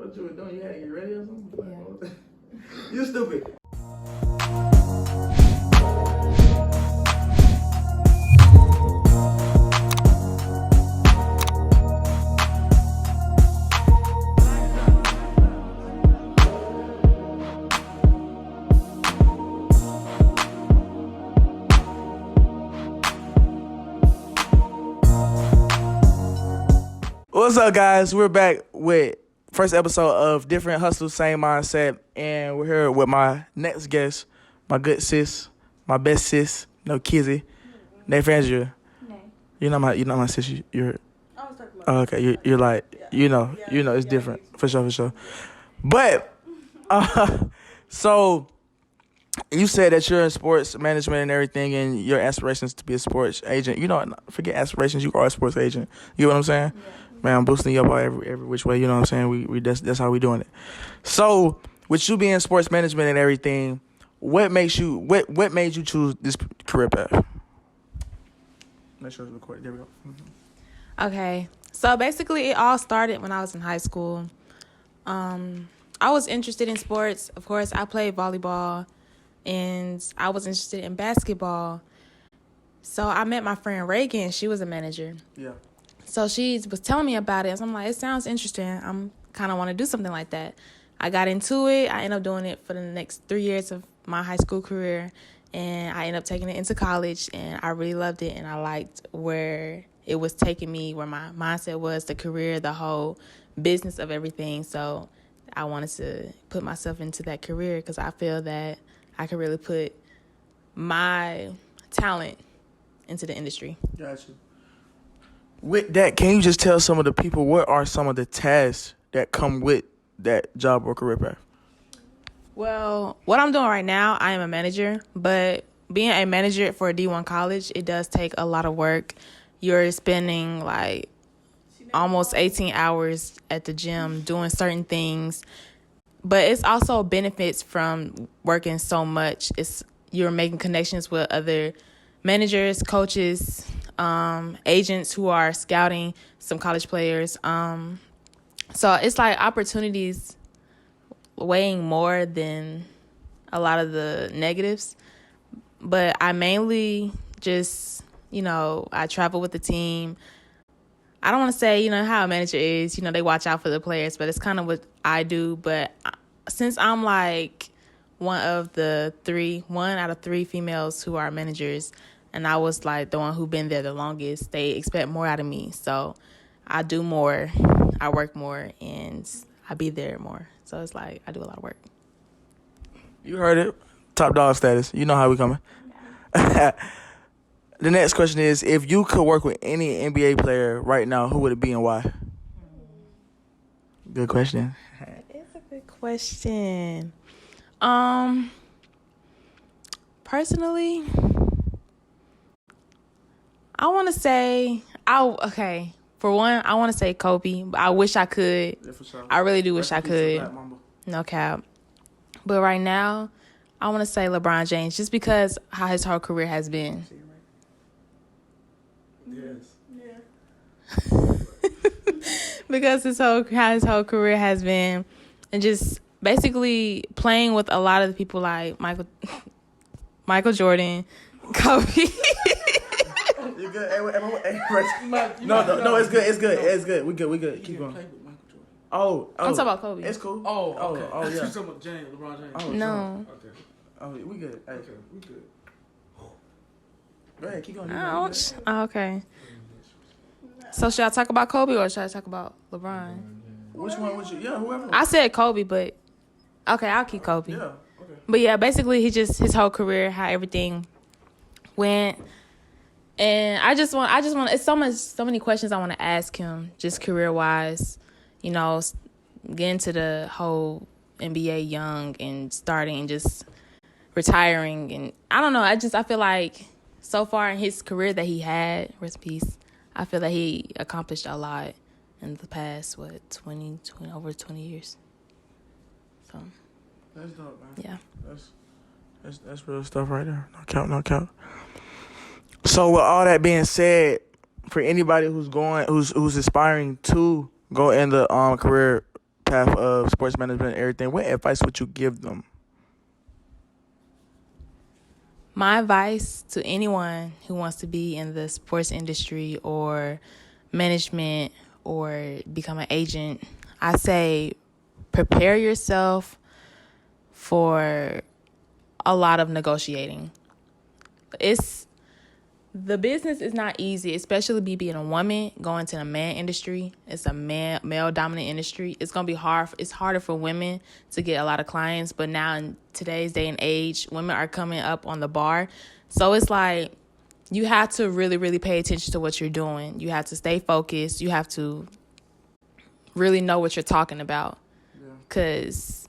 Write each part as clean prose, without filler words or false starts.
What you were doing? You had to get ready or something? Yeah. You stupid. What's up, guys? We're back with first episode of Different Hustles, Same Mindset, and we're here with my next guest, my good sis, my best sis, no Kizzy, Nathandria. You're not my sis. You're. I was talking about. Okay, you're like it's different for sure. But so you said that you're in sports management and everything, and your aspirations to be a sports agent. Forget aspirations. You are a sports agent. You know what I'm saying? Yeah. Man, I'm boosting you up every which way. You know what I'm saying? We that's how we doing it. So with you being sports management and everything, what made you choose this career path? Make sure it's recorded. There we go. Mm-hmm. Okay, so basically it all started when I was in high school. I was interested in sports. Of course, I played volleyball, and I was interested in basketball. So I met my friend Reagan. She was a manager. Yeah. So she was telling me about it. So I'm like, it sounds interesting. I'm kind of want to do something like that. I got into it. I ended up doing it for the next 3 years of my high school career. And I ended up taking it into college. And I really loved it. And I liked where it was taking me, where my mindset was, the career, the whole business of everything. So I wanted to put myself into that career because I feel that I could really put my talent into the industry. Gotcha. With that, can you just tell some of the people what are some of the tasks that come with that job or career path? Well, what I'm doing right now, I am a manager, but being a manager for a D1 college, it does take a lot of work. You're spending like almost 18 hours at the gym doing certain things, but it's also benefits from working so much. You're making connections with other managers, coaches, agents who are scouting some college players. So it's like opportunities weighing more than a lot of the negatives. But I mainly just, I travel with the team. I don't want to say, how a manager is, they watch out for the players, but it's kind of what I do. But since I'm like one out of three females who are managers, and I was like the one who been there the longest, they expect more out of me. So I do more, I work more, and I be there more. So it's like I do a lot of work. You heard it. Top dog status. You know how we coming. Yeah. The next question is, if you could work with any NBA player right now, who would it be and why? Good question. That is a good question. Personally, I want to say, for one, I want to say Kobe. But I wish I could. Yeah, for sure. I really do wish I could. No cap. But right now, I want to say LeBron James, just because how his whole career has been. Yes. Yeah. Because how his whole career has been, and just basically playing with a lot of the people like Michael Jordan, Kobe. You good? No, it's good. We good. Keep going. Oh, I'm talking about Kobe. It's cool. Oh, okay. Oh, yeah. You talking about LeBron James? Oh, no. Okay. Oh, we good. Hey. Okay, we good. Go ahead, keep going. Ouch. Oh, okay. So should I talk about Kobe or should I talk about LeBron? Which one would you? Yeah, whoever. I said Kobe, but okay, I'll keep Kobe. Yeah. Okay. But yeah, basically his whole career, how everything went. And I just want it's so many questions I want to ask him, just career wise, getting to the whole NBA young and starting and just retiring. And I don't know, I feel like so far in his career that he had, rest in peace, I feel that he accomplished a lot in the past, over 20 years. So that's dope, man. Yeah. That's real stuff right there. No count. So with all that being said, for anybody who's aspiring to go in the career path of sports management and everything, what advice would you give them? My advice to anyone who wants to be in the sports industry or management or become an agent, I say prepare yourself for a lot of negotiating. The business is not easy, especially being a woman going to the man industry. It's a male dominant industry. It's gonna be hard. It's harder for women to get a lot of clients, but now in today's day and age, women are coming up on the bar. So it's like you have to really, really pay attention to what you're doing. You have to stay focused. You have to really know what you're talking about. Because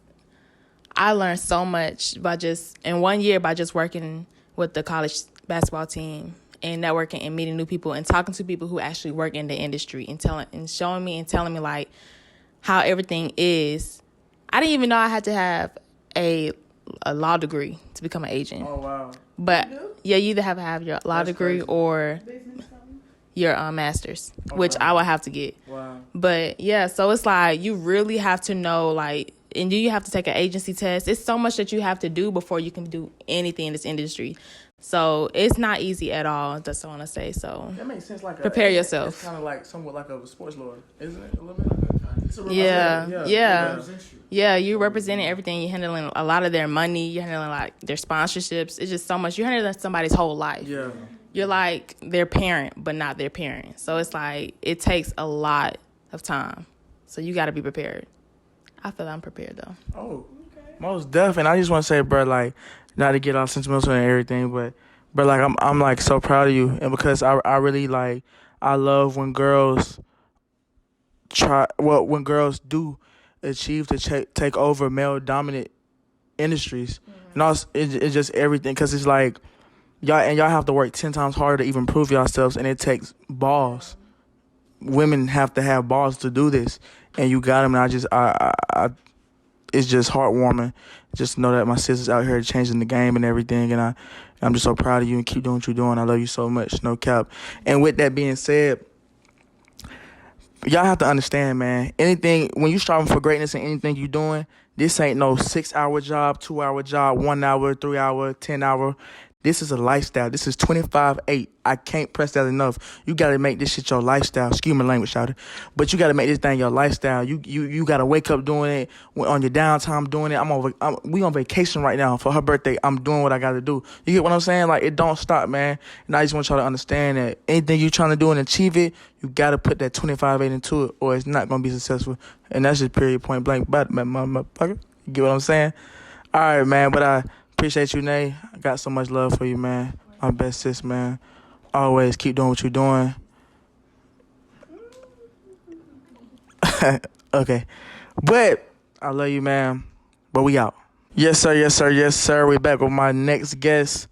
I learned so much in 1 year by just working with the college basketball team and networking and meeting new people and talking to people who actually work in the industry and showing me and telling me like how everything is. I didn't even know I had to have a law degree to become an agent. Oh, wow. But yeah, you either have to have your law degree or your master's, which I would have to get. Wow. But yeah, so it's like you really have to know like, and you have to take an agency test. It's so much that you have to do before you can do anything in this industry. So it's not easy at all. That's what I want to say. So that makes sense. Like prepare yourself. It's kind of like somewhat like a sports lawyer, isn't it? A little bit. Yeah. You're representing everything. You're handling a lot of their money. You're handling like their sponsorships. It's just so much. You're handling somebody's whole life. Yeah. You're like their parent, but not their parent. So it's like it takes a lot of time. So you got to be prepared. I feel I'm prepared though. Oh, okay. Most definitely. I just want to say, bro, like, not to get all sentimental and everything, but like, I'm like so proud of you, and because I really like, I love when girls when girls do achieve to take over male dominant industries, and also it's just everything, because it's like y'all have to work 10 times harder to even prove yourselves, and it takes balls. Women have to have balls to do this, and you got them. And I it's just heartwarming just to know that my sister's out here changing the game and everything, and I'm just so proud of you, and keep doing what you're doing. I love you so much, no cap. And with that being said, y'all have to understand, man, when you striving for greatness in anything you doing, this ain't no 6-hour job, 2-hour job, 1 hour, 3 hour, 10 hour. This is a lifestyle. This is 25/8. I can't press that enough. You got to make this shit your lifestyle. Excuse my language, shouter. But you got to make this thing your lifestyle. You got to wake up doing it. On your downtime doing it. We on vacation right now for her birthday. I'm doing what I got to do. You get what I'm saying? Like, it don't stop, man. And I just want y'all to understand that anything you trying to do and achieve it, you got to put that 25/8 into it, or it's not going to be successful. And that's just period, point blank. But, motherfucker, you get what I'm saying? All right, man. But I appreciate you, Nae. I got so much love for you, man. My best sis, man. Always keep doing what you're doing. Okay. But I love you, man. But we out. Yes, sir. Yes, sir. Yes, sir. We back with my next guest.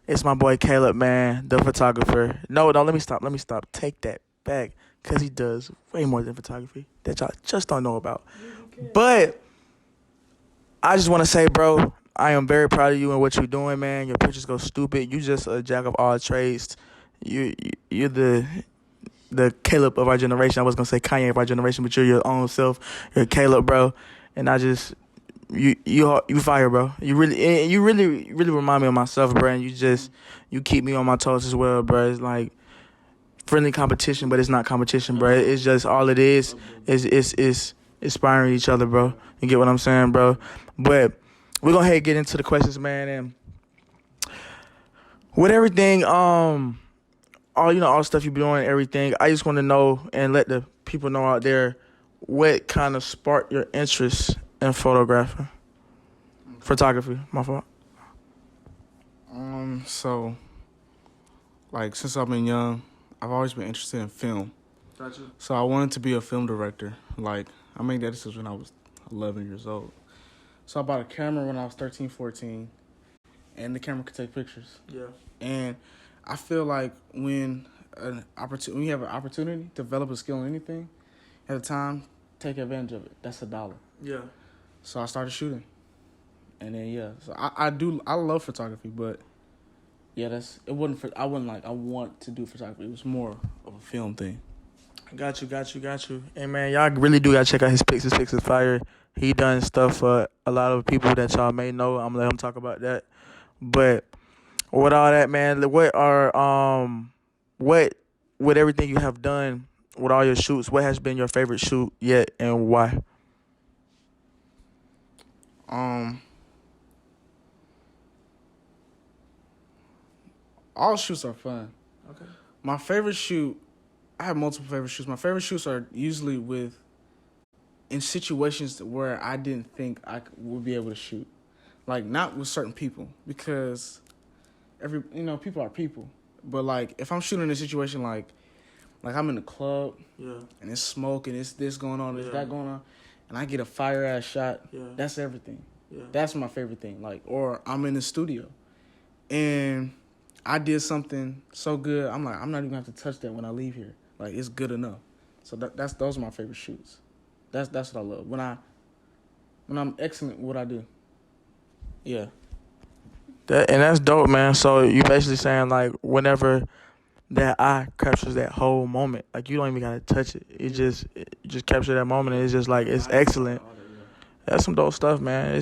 It's my boy Caleb, man, the photographer. No, let me stop. Take that back, because he does way more than photography that y'all just don't know about. But I just want to say, bro, I am very proud of you and what you're doing, man. Your pictures go stupid. You just a jack of all trades. You're the Caleb of our generation. I was gonna say Kanye of our generation, but you're your own self. You're Caleb, bro. And I just you fire, bro. You really remind me of myself, bro. And you keep me on my toes as well, bro. It's like friendly competition, but it's not competition, bro. It's just all it is inspiring each other, bro. You get what I'm saying, bro? But we're going to get into the questions, man. And with everything, all the stuff you be doing and everything, I just want to know and let the people know out there what kind of sparked your interest in photography, my fault. So, like, since I've been young, I've always been interested in film. Gotcha. So I wanted to be a film director. Like, I made that decision when I was 11 years old. So I bought a camera when I was 13, 14, and the camera could take pictures. Yeah. And I feel like when you have an opportunity to develop a skill in anything, at the time, take advantage of it. That's $1. Yeah. So I started shooting. And then, so I love photography, but I want to do photography. It was more of a film thing. Got you. Hey man, y'all really do gotta check out his pics. His pics is fire. He done stuff for a lot of people that y'all may know. I'm gonna let him talk about that. But with all that, man, what with everything you have done with all your shoots, what has been your favorite shoot yet and why? All shoots are fun. Okay. My favorite shoot, I have multiple favorite shoots. My favorite shoots are usually in situations where I didn't think would be able to shoot. Like, not with certain people, because people are people. But like, if I'm shooting in a situation like I'm in a club, and it's smoke and it's this going on, there's that going on, and I get a fire ass shot, that's everything. Yeah. That's my favorite thing. Like, or I'm in the studio, and I did something so good, I'm like, I'm not even gonna have to touch that when I leave here. Like, it's good enough. So those are my favorite shoots. That's what I love. When I'm excellent at what I do. Yeah. That's dope, man. So you basically saying like whenever that eye captures that whole moment, like you don't even gotta touch it. You just capture that moment, and it's just like it's excellent. That's some dope stuff, man.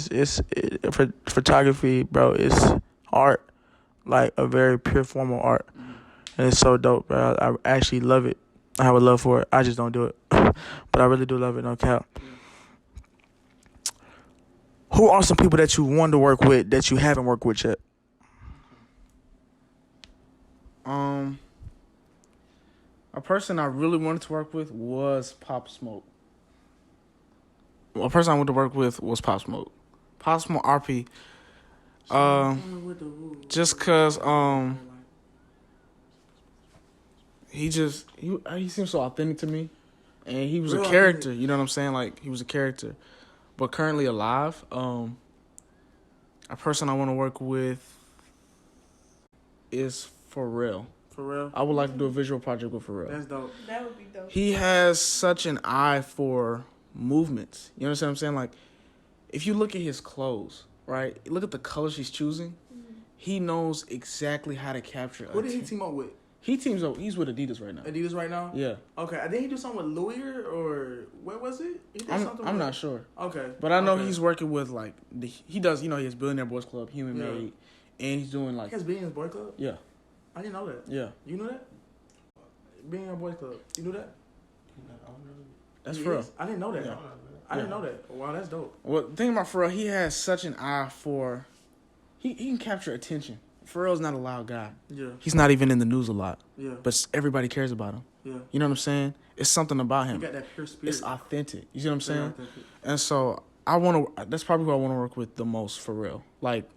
For photography, bro. It's art, like a very pure form of art, and it's so dope, bro. I actually love it. I have a love for it. I just don't do it, but I really do love it. No cap. Who are some people that you want to work with that you haven't worked with yet? A person I really wanted to work with was Pop Smoke. A person I wanted to work with was Pop Smoke. Pop Smoke RP. Just cause he seemed so authentic to me, and he was a character. You know what I'm saying? Like, he was a character. But currently alive, a person I want to work with is Pharrell. Pharrell? I would like to do a visual project with Pharrell. That's dope. That would be dope. He has such an eye for movements. You understand what I'm saying? Like, if you look at his clothes, right? Look at the colors he's choosing. Mm-hmm. He knows exactly how to capture. What did he team up with? He's with Adidas right now. Adidas right now? Yeah. Okay. Didn't he do something with Louis or what was it? I'm not sure. Okay. But I know he's working with like he does. He has Billionaire Boys Club, Human Made, and he's doing like. He has Billionaire Boys Club. Yeah. I didn't know that. Yeah. You knew that? Billionaire Boys Club. You knew that? That's Pharrell. I didn't know that. Yeah. I didn't know that. Wow, that's dope. Well, the thing about Pharrell, he has such an eye for. He can capture attention. Pharrell's not a loud guy. Yeah. He's not even in the news a lot. Yeah. But everybody cares about him. Yeah. You know what I'm saying? It's something about him. He got that pure spirit. It's authentic. You see what I'm saying? Authentic. And so that's probably who I want to work with the most, Pharrell. Like,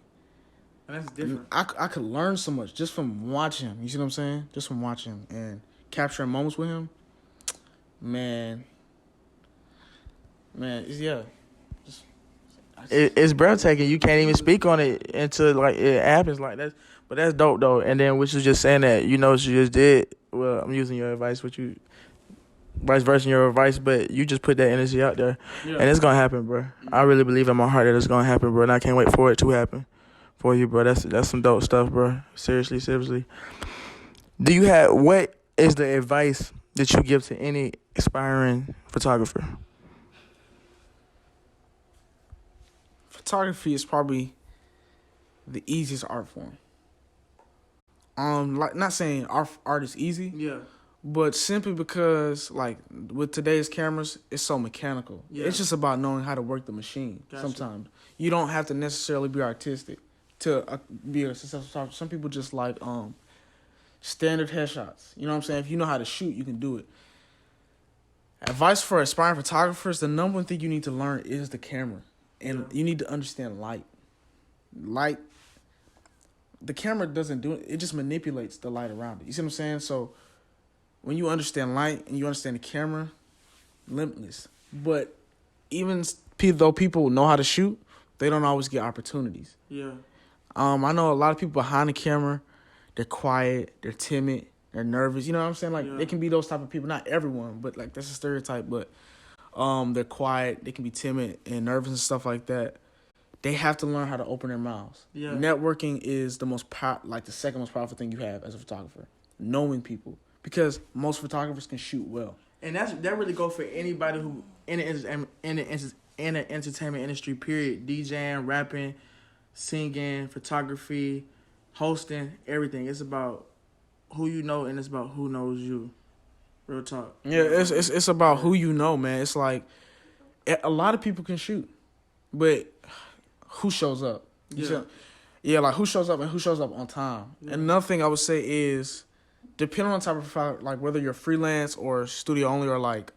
and that's different. I could learn so much just from watching him. You see what I'm saying? Just from watching him and capturing moments with him. Man, yeah. It's breathtaking. You can't even speak on it until like it happens like that. But that's dope though. And then what you just saying that you just did. Well, I'm using your advice, vice versa your advice, but you just put that energy out there, and it's gonna happen, bro. I really believe in my heart that it's gonna happen, bro, and I can't wait for it to happen for you, bro. That's some dope stuff, bro. Seriously. What is the advice that you give to any aspiring photographer? Photography is probably the easiest art form. Like, not saying art is easy. Yeah. But simply because, like, with today's cameras, it's so mechanical. Yeah. It's just about knowing how to work the machine. Gotcha. Sometimes you don't have to necessarily be artistic to be a successful photographer. Some people just like standard headshots. You know what I'm saying? If you know how to shoot, you can do it. Advice for aspiring photographers: the number one thing you need to learn is the camera. And you need to understand light. Light, the camera doesn't do it. It just manipulates the light around it. You see what I'm saying? So when you understand light and you understand the camera, limitless. But even though people know how to shoot, they don't always get opportunities. Yeah. I know a lot of people behind the camera, they're quiet, they're timid, they're nervous. You know what I'm saying? Like, they can be those type of people. Not everyone, but like that's a stereotype. But they're quiet, they can be timid and nervous and stuff like that. They have to learn how to open their mouths. Yeah. Networking is the second most powerful thing you have as a photographer. Knowing people. Because most photographers can shoot well. And that really go for anybody who in the entertainment industry. Period. DJing, rapping, singing, photography, hosting, everything. It's about who you know, and it's about who knows you. Real talk. Yeah, it's about who you know, man. It's like a lot of people can shoot, but who shows up? Yeah, like who shows up and who shows up on time. Yeah. And another thing I would say is, depending on the type of profile, like whether you're freelance or studio only or like,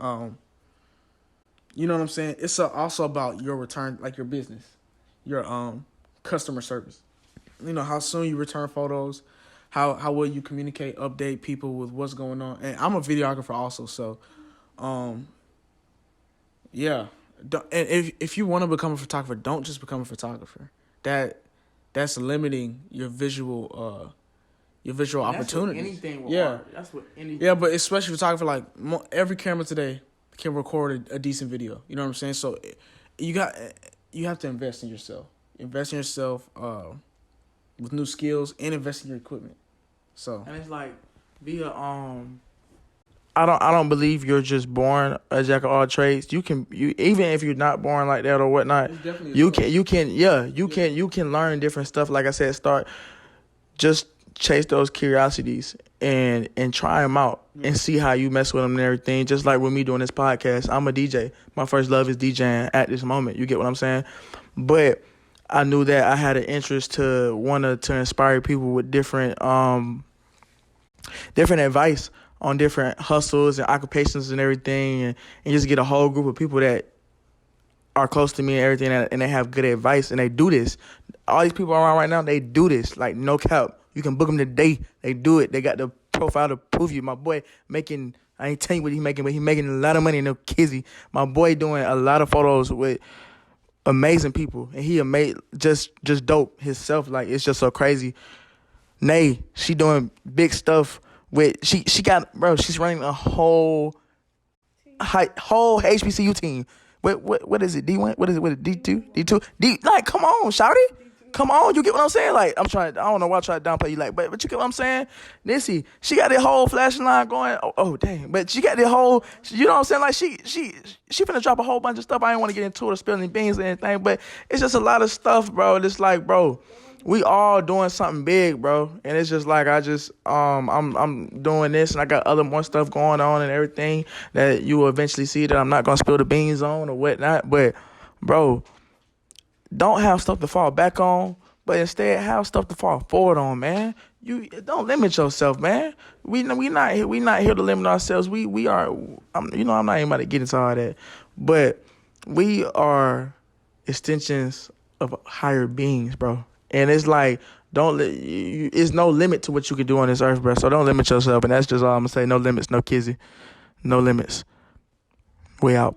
you know what I'm saying? It's also about your return, like your business, your customer service. You know, how soon you return photos, how well you communicate, update people with what's going on. And I'm a videographer also, so, yeah. And if you want to become a photographer, don't just become a photographer. That's limiting your visual opportunities. Anything with art. That's what anything. Yeah, but especially photographer, like every camera today can record a decent video. You know what I'm saying? So you have to invest in yourself. Invest in yourself with new skills and invest in your equipment. So and it's like I don't believe you're just born a jack of all trades. You even if you're not born like that or whatnot, you can learn different stuff. Like I said, just chase those curiosities and try them out and see how you mess with them and everything. Just like with me doing this podcast, I'm a DJ. My first love is DJing at this moment. You get what I'm saying? But I knew that I had an interest to want to inspire people with different advice on different hustles and occupations and everything, and just get a whole group of people that are close to me and everything, and they have good advice, and they do this. All these people around right now, they do this, like no cap. You can book them today. They do it. They got the profile to prove you. My boy making, I ain't telling you what he's making, but he's making a lot of money in no kizzy. My boy doing a lot of photos with amazing people, and he just dope himself. Like, it's just so crazy. Nae, she doing big stuff with she's running a whole HBCU team. What is it? D1? What is it? What is it? D2? Like, come on, shawty. Come on, you get what I'm saying? Like, I don't know why I try to downplay you, like, but you get what I'm saying? Nissy, she got that whole flashing line going. Oh, dang. But she got that whole, you know what I'm saying? Like, she finna drop a whole bunch of stuff. I didn't want to get into it or spill any beans or anything, but it's just a lot of stuff, bro. It's like, bro, we all doing something big, bro. And it's just like, I'm doing this, and I got more stuff going on and everything that you will eventually see that I'm not going to spill the beans on or whatnot. But, bro, don't have stuff to fall back on, but instead have stuff to fall forward on, man. You don't limit yourself, man. We not here to limit ourselves. We are. I'm not even about to get into all that, but we are extensions of higher beings, bro. And it's like, it's no limit to what you can do on this earth, bro. So don't limit yourself, and that's just all I'm gonna say. No limits, no kizzy, no limits. We out.